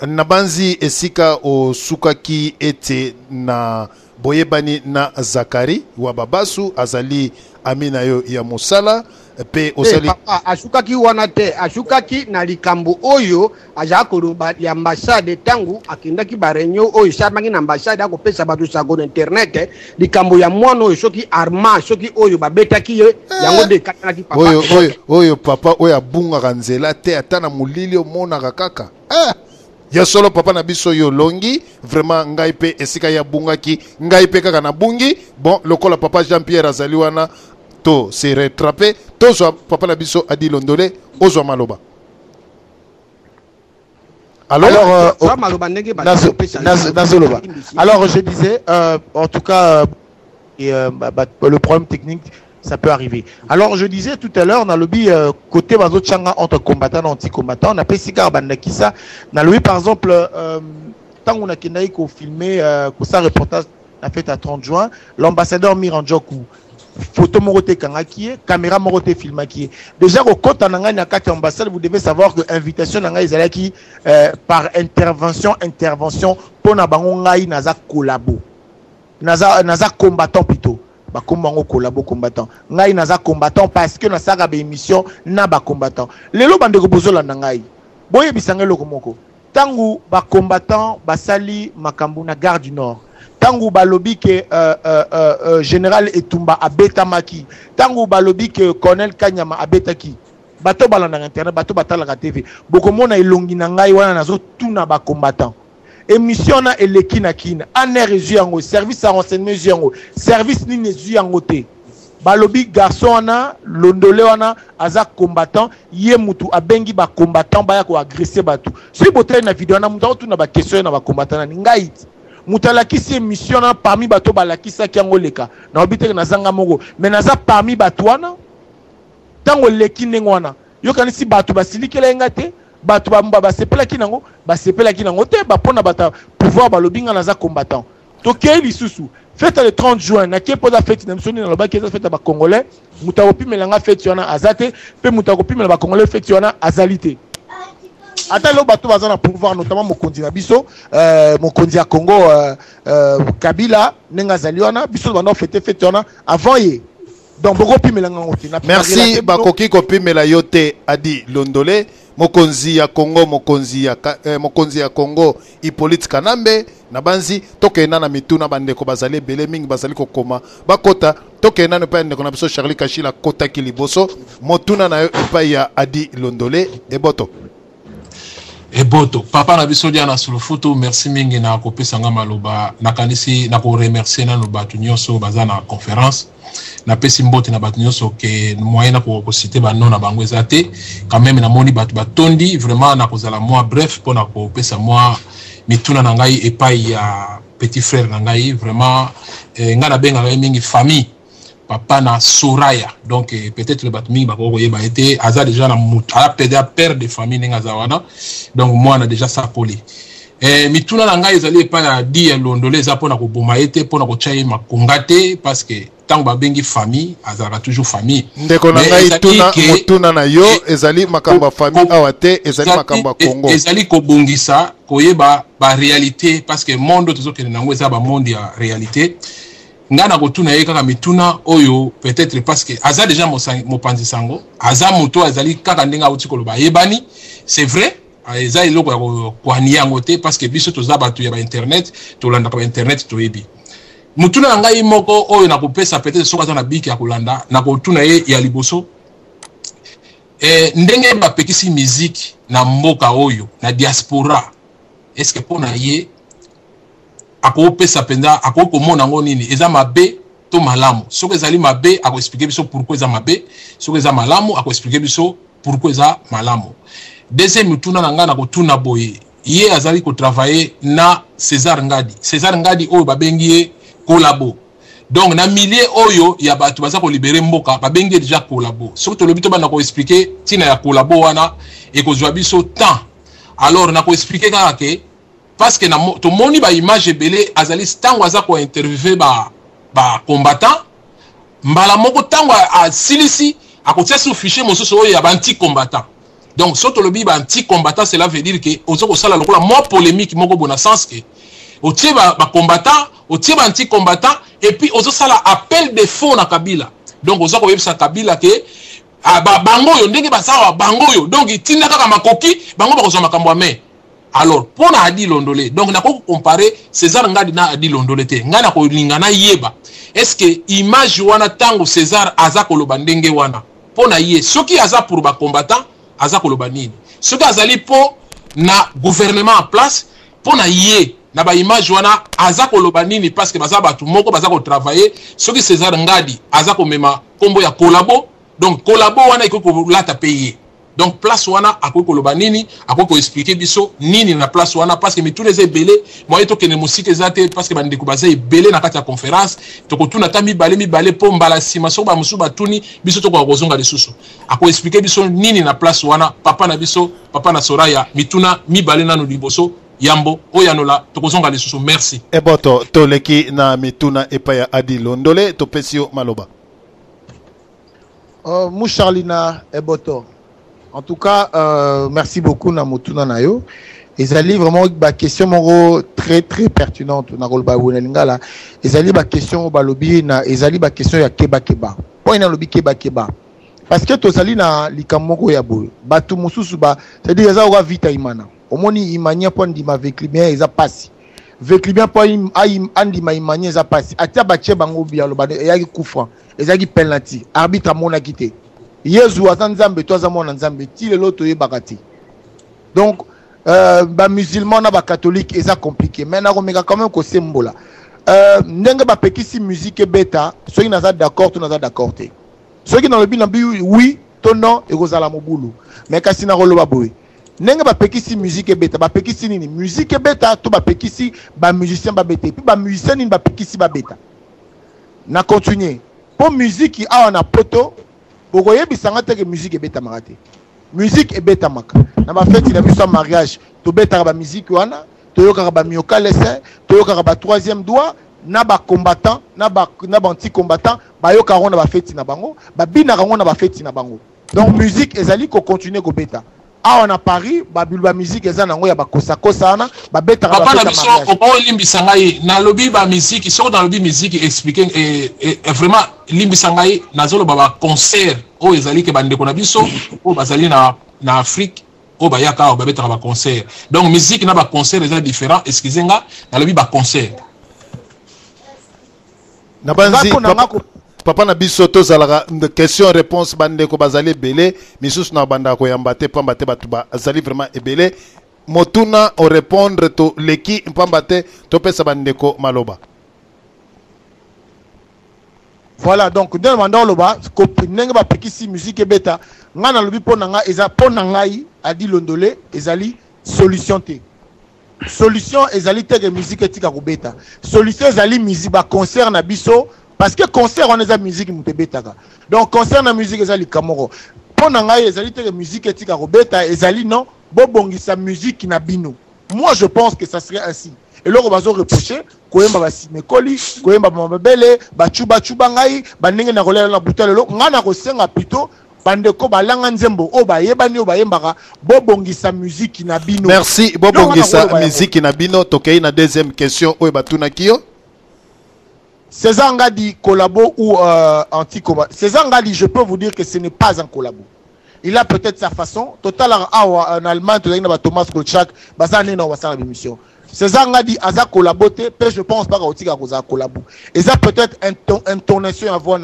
Nabanzi esika o sukaki ete na boyebani na Zakari wababasu azali amina yo ya musala pe osali papa asukaki wana te asukaki na likambo oyo aja koloba ya ambassade tangu akindaki barenyo oyo samangi na ambassade akopesa bato sago internet likambo ya mwana oyo soki arma soki oyo babetaki ye yango de katanaki papa oyo papa oyo abungaka nzela te ata na mulili omonaka kaka ya solo papa na biso yo longi vraiment ngai pe esika ya bungaki ngai pe kaka na bungi bon lokola papa Jean Pierre azali wana to se rattraper to so papa na biso adi londole ozwa maloba. Alors alors je disais en tout cas le problème technique ça peut arriver. Alors je disais tout à l'heure dans le lobby côté bazo changa entre combattants et anti-combattants on a pas si bandaki ça dans le lobby par exemple tant on a kenai ko filmer ko ça reportage a fait à 30 juin l'ambassadeur Miranjoku photo moroté kangaki caméra moroté filmaki déjà au côté nanga na kati ambassade vous devez savoir que invitation nanga ezalaki par intervention pour na bango ngai naza collabo naza combattant plutôt ba kombango collabo combattant ngai naza combattant parce que na saka ba émission na ba combattant lelo bande ko bozola ngai boye bisanga loko moko tangu ba combattant basali makambu na gare du nord tangu balobi ke général Etumba abetamaki tangu balobi ke colonel Kanyama abetaki bato balanda internet bato batala ka TV bokomona elongi na ngai wana nazo tuna ba combattant émission na eleki na kina aner yango service à renseignement yango service ni nezu yango te balobi garçon na londole wana aza combattant ye mutu abengi ba combattant baya ko agresser bato si botel na vidéo na mutu tuna ba question na ba combattant na ngai mutalakisi émission na parmi bato balakisa kiango leka na obite na zanga moko mais naza parmi bato wana tango leki nengwana yokanisi bato basilikela ngate bato ba sepelaki nango te ba pona bata pouvoir balobinga naza combattant toke lisusu fête le 30 juin na kepoza fête na msoni na lobaki eza fête ba congolais mutakopi melanga fête wana azate pe mutakopi mela ba congolais fête wana azalité ata lo bato baza na pouvoir notamment mokonzi na biso mokonzi ya Congo Kabila nenga zali wana biso bana fête wana avant ye donc boko pimelanga ngoti na merci bakoki kopimela yote adi londole mokonzi ya Congo mokonzi ya Congo Hippolyte Kanambe na banzi tokena na mituna bandeko bazali bele mingi bazali kokoma bakota tokena na pa ndeko na biso Charlie Kashila kota kiliboso motuna na yo epai ya adi londole eboto eboto papa na biso diana sur le photo merci mingi na kopesa nga maloba nakanisi na ko remercier na no batu nyonso baza na conférence na pesi mbote na batu nyonso ke moyen na ko citer ba non na bango ezate quand même na moni batu batondi vraiment na kozala moi bref pour na ko pesa moi mituna na ngai epai ya petit frère na ngai vraiment nga na benga mingi famille papa na Soraya donc peut-être le batmi ba ko yeba été aza déjà na ala père de famille nga zawana donc moi na déjà ça collé mituna na ngai ezali pa na di londole za pona ko boma été pona ko chai makongate parce que tant ba bengi famille azara toujours famille ndeko na ngai tuna na yo ezali makamba famille awate ezali makamba Congo ezali ko bongisa ko yeba ba réalité parce que monde toujours que nango za ba monde ya réalité ngana kotuna ye kaka mituna oyo peut-être parce que aza déjà mopanzi sango aza moto azali kaka ndenga uti koloba yebani c'est vrai eza eloko ya kwani yango te parce que biso toza bato ya ba internet tolanda ba internet toyebi mutuna na ngai moko oyo na kopesa peut-être soka za na biki ya kolanda na kotuna ye ya liboso ndenge ba pekisi musique na mboka oyo na diaspora est-ce que pona ye akopesa penda akokomona ngo nini eza mabe to malamu soki ezali mabe ako expliquer biso pourquoi eza mabe soki eza malamu ako expliquer biso pourquoi eza malamu deuxième mutuna na nga na kotuna boye ye azali ko travailler na César Ngadi oyo babengi ye collabo donc na milieu oyo ya bato baza ko libérer mboka babengi déjà collabo soki tolobi to bana ko expliquer tina ya collabo wana e ko zwa biso temps alors na ko expliquer kaka ke parce que na to moni ba image belé azali tango aza ko interviewer ba combattant mbala moko tango a silisi akotia sur fichier mosusu oyo ya ba anti combattant donc soto lobi ba anti combattant cela veut dire que ozo ko sala lokola mo polémique moko bona sens que o tie ba combattant o tie ba anti combattant et puis ozo sala appel de faux na Kabila donc ozo ko yebisa Kabila ke bango yo ndenge ba sawa bango yo donc itinda kaka makoki bango ba kozwa makambo ame alors pona Adi Londolé donc na ko comparer César Ngadi na Adi Londolé te ngana ko lingana yeba est-ce que image wana tango César aza koloba ndenge wana pona ye soki aza pour ba combattant aza koloba nini soki azali po na gouvernement en place pona ye na ba image wana aza koloba nini parce que baza batu moko baza ko travailler soki César Ngadi aza ko mema kombo ya collabo donc collabo wana iko ko lata payer donc place wana akoki koloba nini akoki ko expliquer biso nini na place wana parce que mitune ze belé moi to kene musique ezate parce que bandeko baza belé na kati ya conférence to kotuna ta mibale po mbala sima so ba musu batuni biso to ko kozonga lisusu ako expliquer biso nini na place wana papa na biso papa na Soraya mituna mibale nanu liboso yambo oyanola to kozonga lisusu merci eboto toleki na mituna epa ya Adi Londolé to pesio maloba Moucharlina eboto. En tout cas, merci beaucoup na mutuna na yo. Ezali vraiment ba question moko très pertinente na kolba bonelingala. Ezali ba question balobi na ezali ba question ya keba. Point na lobi keba. Parce que tozali na likamoko ya boy. Batu mususu ba, c'est-à-dire eza oka vita imana. Omoni imanya po ndima veklimien eza pasi. Veklimien po andima imanya eza pasi. Atia bache bango bia loba ya kufra. Ezaki penalty. Arbitre mona kité. Yezu azanzambe to azamona nzambe ti lelo to yebakati. Donc ba musulman na ba catholique eza compliqué. Mais na komeka quand même ko sembola. Ndenge ba pekisi musique beta, ceux qui naza d'accord, tout naza d'accord te. Ceux qui dans le binabi oui, to non et kozala mobulu. Mais kasi na roloba boy. Ndenge ba pekisi musique beta, ba pekisi nini? Musique beta to ba pekisi ba musicien ba beta. Puis ba musicien nini ba pekisi ba beta. Na continuer. Pour musique a na poto Boko yebisanga te que musique ebeta marate. Musique ebeta maka. Na ba fête na biso mariage, to beta ba musique wana, to yoka ba mioka lese, to yoka ba troisième doigt, na ba combattant, na ba anti combattant, ba yoka ronda ba fête na bango, ba bina ronda ba fête na bango. Donc musique ezali ko continuer ko beta. Ah on a Paris, ba bilba musique ezana ngo ya ba kosa na, ba beta ba mariage. Papa na biso ko limbisanga ye na lobi ba musique, so dans lobi musique expliquer vraiment limbisangai nazolo baba concert o ezali ke bande kona biso o bazali na Afrique o bayaka o babetaka ba concert donc musique na ba concert ezali différent excusez-nga na lobi ba concert na banzi papa na biso to zalaka question réponse bande ko bazali belé misusu na banda ko yambate pambate batu ba azali vraiment ebelé motuna o répondre to leki pambate to pesa bande ko maloba. Voilà, donc, dans le mandat, n'enga ba pekisi musique beta, ngana lobi ponanga, eza ponangai, Adi Londolé, ezali solution te. Solution, ezali te de musique etika ko beta. Solution, ezali musique, ba concert na biso, parce que concert, on eza musique mute beta ka. Donc, concert na musique, ezali kamoro. Ponangai, ezali te de musique etika ko beta, ezali non, bobongisa musique na bino. Moi, je pense que ça serait ainsi. Et là, on va se reprocher, koyemba ba simekoli, koyemba ba mabele, ba chuba ngai, ba ndenge na kolela na butale lo, ngana ko senga plutôt bandeko balanga nzembo o ba yebani o ba yembaka bobongisa musique na bino. Merci, bobongisa musique na bino. Tokei na deuxième question o batuna kiyo. César Ngadi collabo ou anti-combat. César Ngadi, je peux vous dire que ce n'est pas un collabo. Il a peut-être sa façon. Total en Allemagne, Thomas Gottschalk, basane na wasana l'émission. César a dit aza collaboter, mais je pense pas qu'il a collaboré. Et ça peut-être intonation à voir,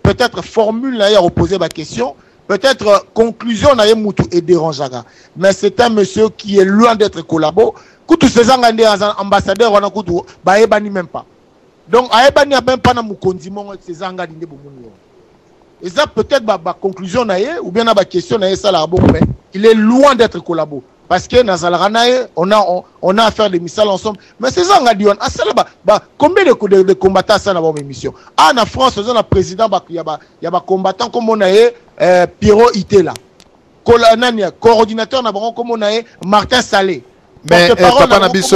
peut-être formule à reposer ma question, peut-être conclusion à moutou et dérangeaga. Mais c'est un monsieur qui est loin d'être collabo. Koutou César a dit ambassadeur on a koutou ba ebani même pas. Donc a ebani a même pas na mukondimon César a dit bomono. Et ça peut-être ma conclusion ou bien ma question ça là mais il est loin d'être collabo parce que dans on a affaire des missiles ensemble mais c'est ça on a dit combien de combattants ça dans émission en France on a président il y a combattant comme on a Pierrot Itela coordinateur na comme on a Martin Salé. Mais papa Nabiso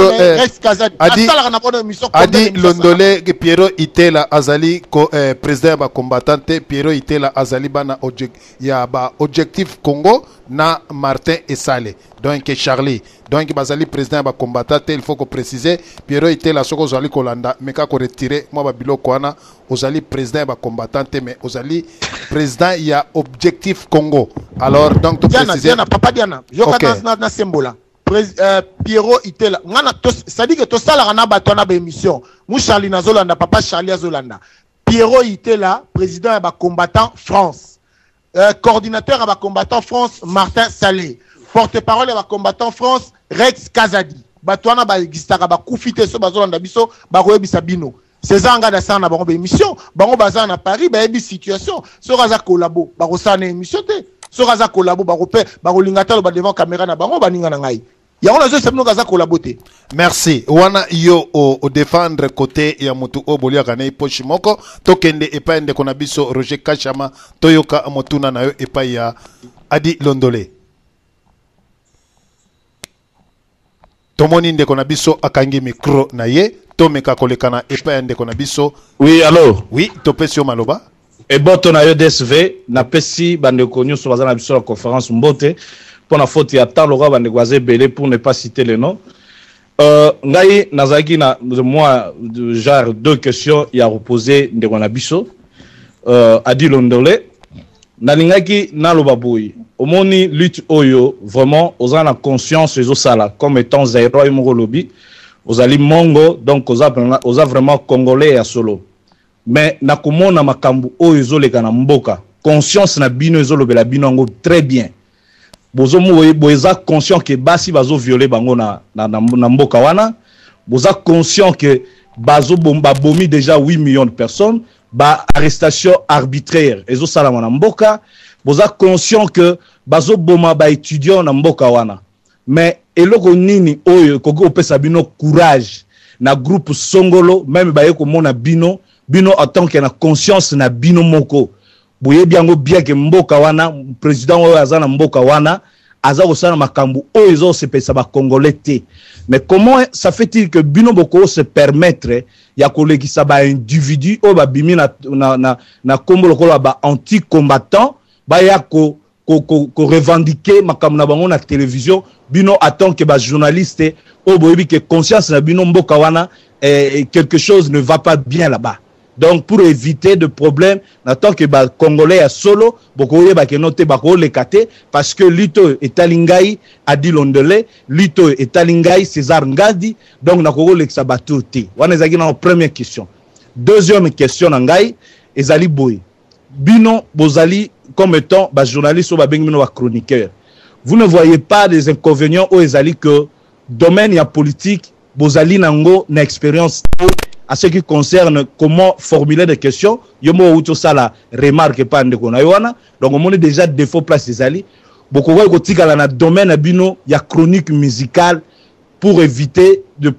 Adi Londole que Pierrot Itela Azali président ba combattante Pierrot Itela Azali bana objectif Congo na Martin et Salé donc Charlie donc bazali président ba combattante il faut que préciser Pierrot Itela soko zali kolanda mais ka ko retirer moi ba biloko wana ozali président ba combattante mais ozali président il y a objectif Congo alors donc tu préciser papa Diana je na sembola Pierrot Itela ça dit que tout ça la na batona ba émission mou Charlie nazolanda papa Charlie azolanda Pierrot Itela président ba combattant France coordinateur ba combattant France Martin Salé porte-parole ba combattant France Rex Kazadi batona ba gistaka ba kufite so bazolanda biso ba koyebisa bino César nga da sana ba émission bango baza na Paris ba yebi situation so raza collabo ba ko sana émission te so raza collabo ba ko pe ba ko lingata ba devant caméra na bango ba ninga na ngai. Merci. Wana yo o défendre côté ya mutu obolia kanei pochimoko tokende epa ende konabiso Roger Kachama toyoka motuna na yo epa ya Adi Londole. Tomoni nde konabiso akangi micro na ye tomeka kolekana epa ende konabiso. Oui, allô. Oui, topesio maloba. Et boto na yo DSV na pesi bande konyo so bazana biso la conférence mbote. Pour la faute, il y a tant de belé pour ne pas citer les noms. Ngai Nazaki na moi genre deux questions il a reposé de Guanabiso. Adi Londole. Nalingaki na lobaboui. Omoni lutte oyo vraiment aux la conscience les osala comme étant Zairo et Mongolobi. Aux ali Mongo donc aux vraiment congolais à solo. Mais nakumona makambu oyo zoleka na mboka. Conscience na bino zolobela binongo très bien. Bozo boza conscient que basi bazo violer bango na mboka wana boza conscient que bazo bomba bomi déjà 8 millions de personnes ba arrestation arbitraire ezo salama na mboka boza conscient que bazo boma ba étudiant na mboka wana mais eloko nini oyo kogo opesa bino courage na groupe Songolo même ba yeko mona bino en tant que na conscience na bino moko boye biango bien que mboka wana président oyo azana mboka wana aza osana makambu oyo zo se pesa ba congolais te mais comment ça fait-il que bino boko se permettre ya kolekisa ba individu o ba bimi na kombo lokolo ba anti combattant ba ya ko revendiquer makambu na bango na télévision bino attend que ba journaliste o boyebi que conscience na bino mboka wana quelque chose ne va pas bien là-bas. Donc pour éviter de problèmes, n'attend que les Congolais à solo, beaucoup de noté bako le kate parce que Lito et Talingai Adi Londole, Lito et Talingai César Ngadi, donc na Kongo le sabaturti. On est en première question. Deuxième question Ngai, Ezali Boy. Bino Bozali comme étant journaliste ou bino chroniqueur. Vous ne voyez pas des inconvénients au Ezali que domaine ya politique Bozali nango na expérience à ce qui concerne comment formuler des questions, yomo ou tout ça la remarque pas ndeko na yoana. Donc on est déjà défaut place des ali. Beaucoup ko tika na domaine bino ya chronique musicale pour éviter de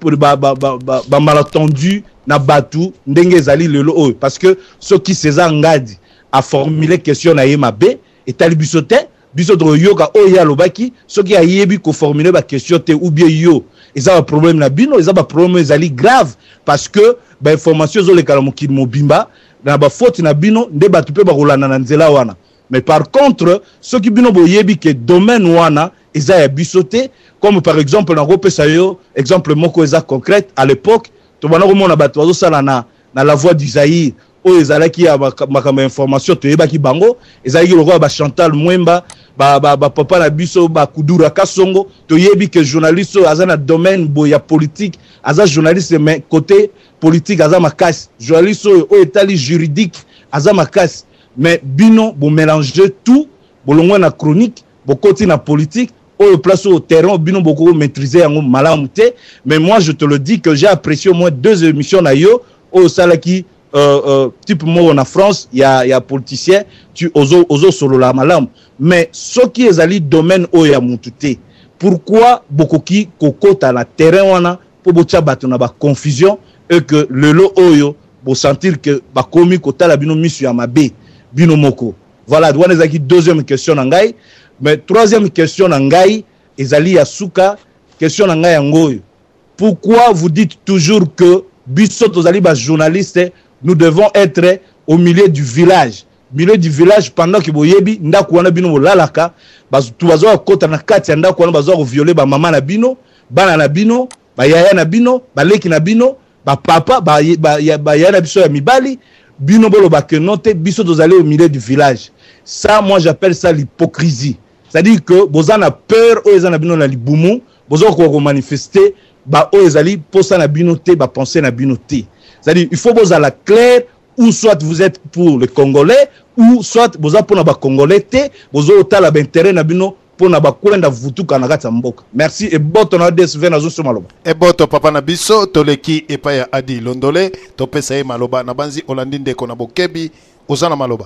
malentendu na batu ndenge zali lelo parce que ce qui César Ngadi a formulé question na yema B et tali bisote bisoto yoka oya lobaki ce qui a yebi ko formuler ba question te ou bien yo ils ont un problème na bino, ils ont un problème ezali grave parce que ba information zo le kalamuki mobimba na ba faute na bino nde ba tupe ba rolana na nzela wana. Mais par contre ceux qui bino boyebi que domaine wana ils a bisoté comme par exemple na repesa yo exemple moko eza concrète à l'époque to bana ko mona ba to zo sala na la voix d'Isaïe oyo ezalaki ya makambo information toyebaki bango ezalaki lokola ba Chantal Mwemba ba papa na biso ba Kudura Kasongo toyebi que journaliste aza na domaine boya politique aza journaliste mais côté politique aza makasi journaliste oyo etali juridique aza makasi mais bino bo mélanger tout bolongwa na chronique bokoti na politique au place au terrain bino beaucoup maîtriser yango malamu te mais moi je te le dis que j'ai apprécié au moins 2 émissions na yo au salaki type moi en France il y a politicien tu ozo solo la malamu mais ce qui est ali domaine o ya mutute pourquoi beaucoup qui kokota na terrain wana pour botia bato na ba confusion et que le lo oyo bo sentir que ba komi kota la bino misu ya mabe bino moko voilà douane ezaki deuxième question na ngai. Mais troisième question Nangai, ezali Yasuka, question Nangai Angoy. Pourquoi vous dites toujours que biso tozali ba journaliste, nous devons être au milieu du village. Milieu du village pendant que boyebi ndaku wana bino lalaka, tubazo kota na kati ndaku wana bazo violer ba mama na bino, bana na bino, ba yaya na bino, ba leki na bino, ba papa, ba yaya na biso ya mibali, bino bolo ba que note biso tozali au milieu du village. Ça moi j'appelle ça l'hypocrisie. C'est-à-dire que vous avez peur, vous avez na libumu, vous avez manifester, bah vous avez poser na binoté, bah penser na binoté. C'est-à-dire il faut vous la clair ou soit vous êtes pour les Congolais ou soit vous êtes pour na ba Congolais té, vous avez la intérêt na bino pour na ba kulenda vutuka na kata mboka. Merci et boto na DSV na zo so maloba. Et boto papa na biso toleki epa ya Adi Londole, to pesa ye maloba na banzi Olandinde ko na bokebi ozana maloba.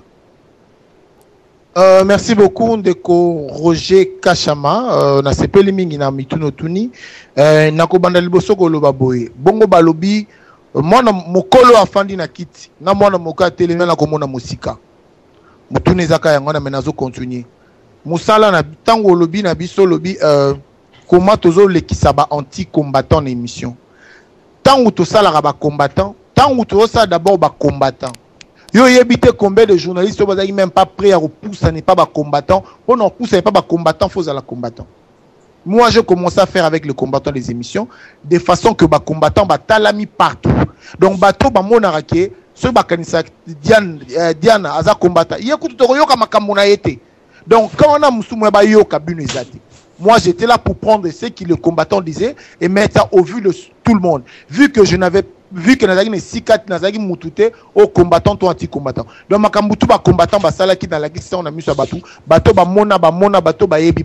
Merci beaucoup ndeko Roger Kachama na sepeli mingi na mituno tuni na kobanda liboso ko loba boye bongo balobi mwana mokolo afandi na kiti na mwana moka telema na komona musika mutune zaka yango na menazo continuer musala na tango lobi na biso lobi comment tozo lekisa ba anti combattant na émission tango to sala ba combattant tango to sa d'abord ba combattant. Yo yebite combien de journalistes sont même pas prêts à repousser, n'est pas combattant. On en pousse, n'est pas combattant, faut à la combattant. Moi, je commence à faire avec le combattant des émissions, de façon que combattant talami partout. Donc bateau monarake, ce bakanisa Diana aza combattant. Il y a tout le comme kamona été. Donc quand on a musumu ba yo kabune ezati. Moi, j'étais là pour prendre ce que le combattant disait et mettre ça au vu de tout le monde. Vu que Nazaki ne sikat Nazaki mutute au combattant ou anti-combattant. Donc makambutu ba combattant ba sala ki dans la question on a mis sur bateau ba mona bateau ba yebi.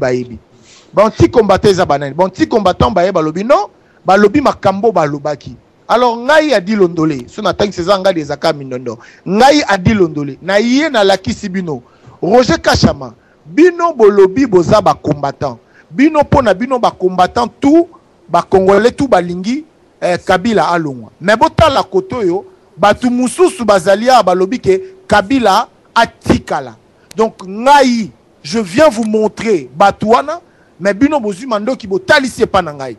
Ba anti-combattant za banane. Ba anti-combattant ba yeba lobi non, ba lobi makambo ba lobaki. Alors ngai a dit Londole, so na tangi sezanga des aka mindondo. Ngai a dit Londole, na yé na laki sibino. Roger Kachama, bino bolobi boza ba combattant. Bino pona bino ba combattant tout ba congolais tout ba lingi Kabila alongwa. Mais bota la koto yo batu mususu bazalia balobi ke Kabila atikala. Donc ngai je viens vous montrer batuana mais bino bozu mando ki botali c'est pas na ngai.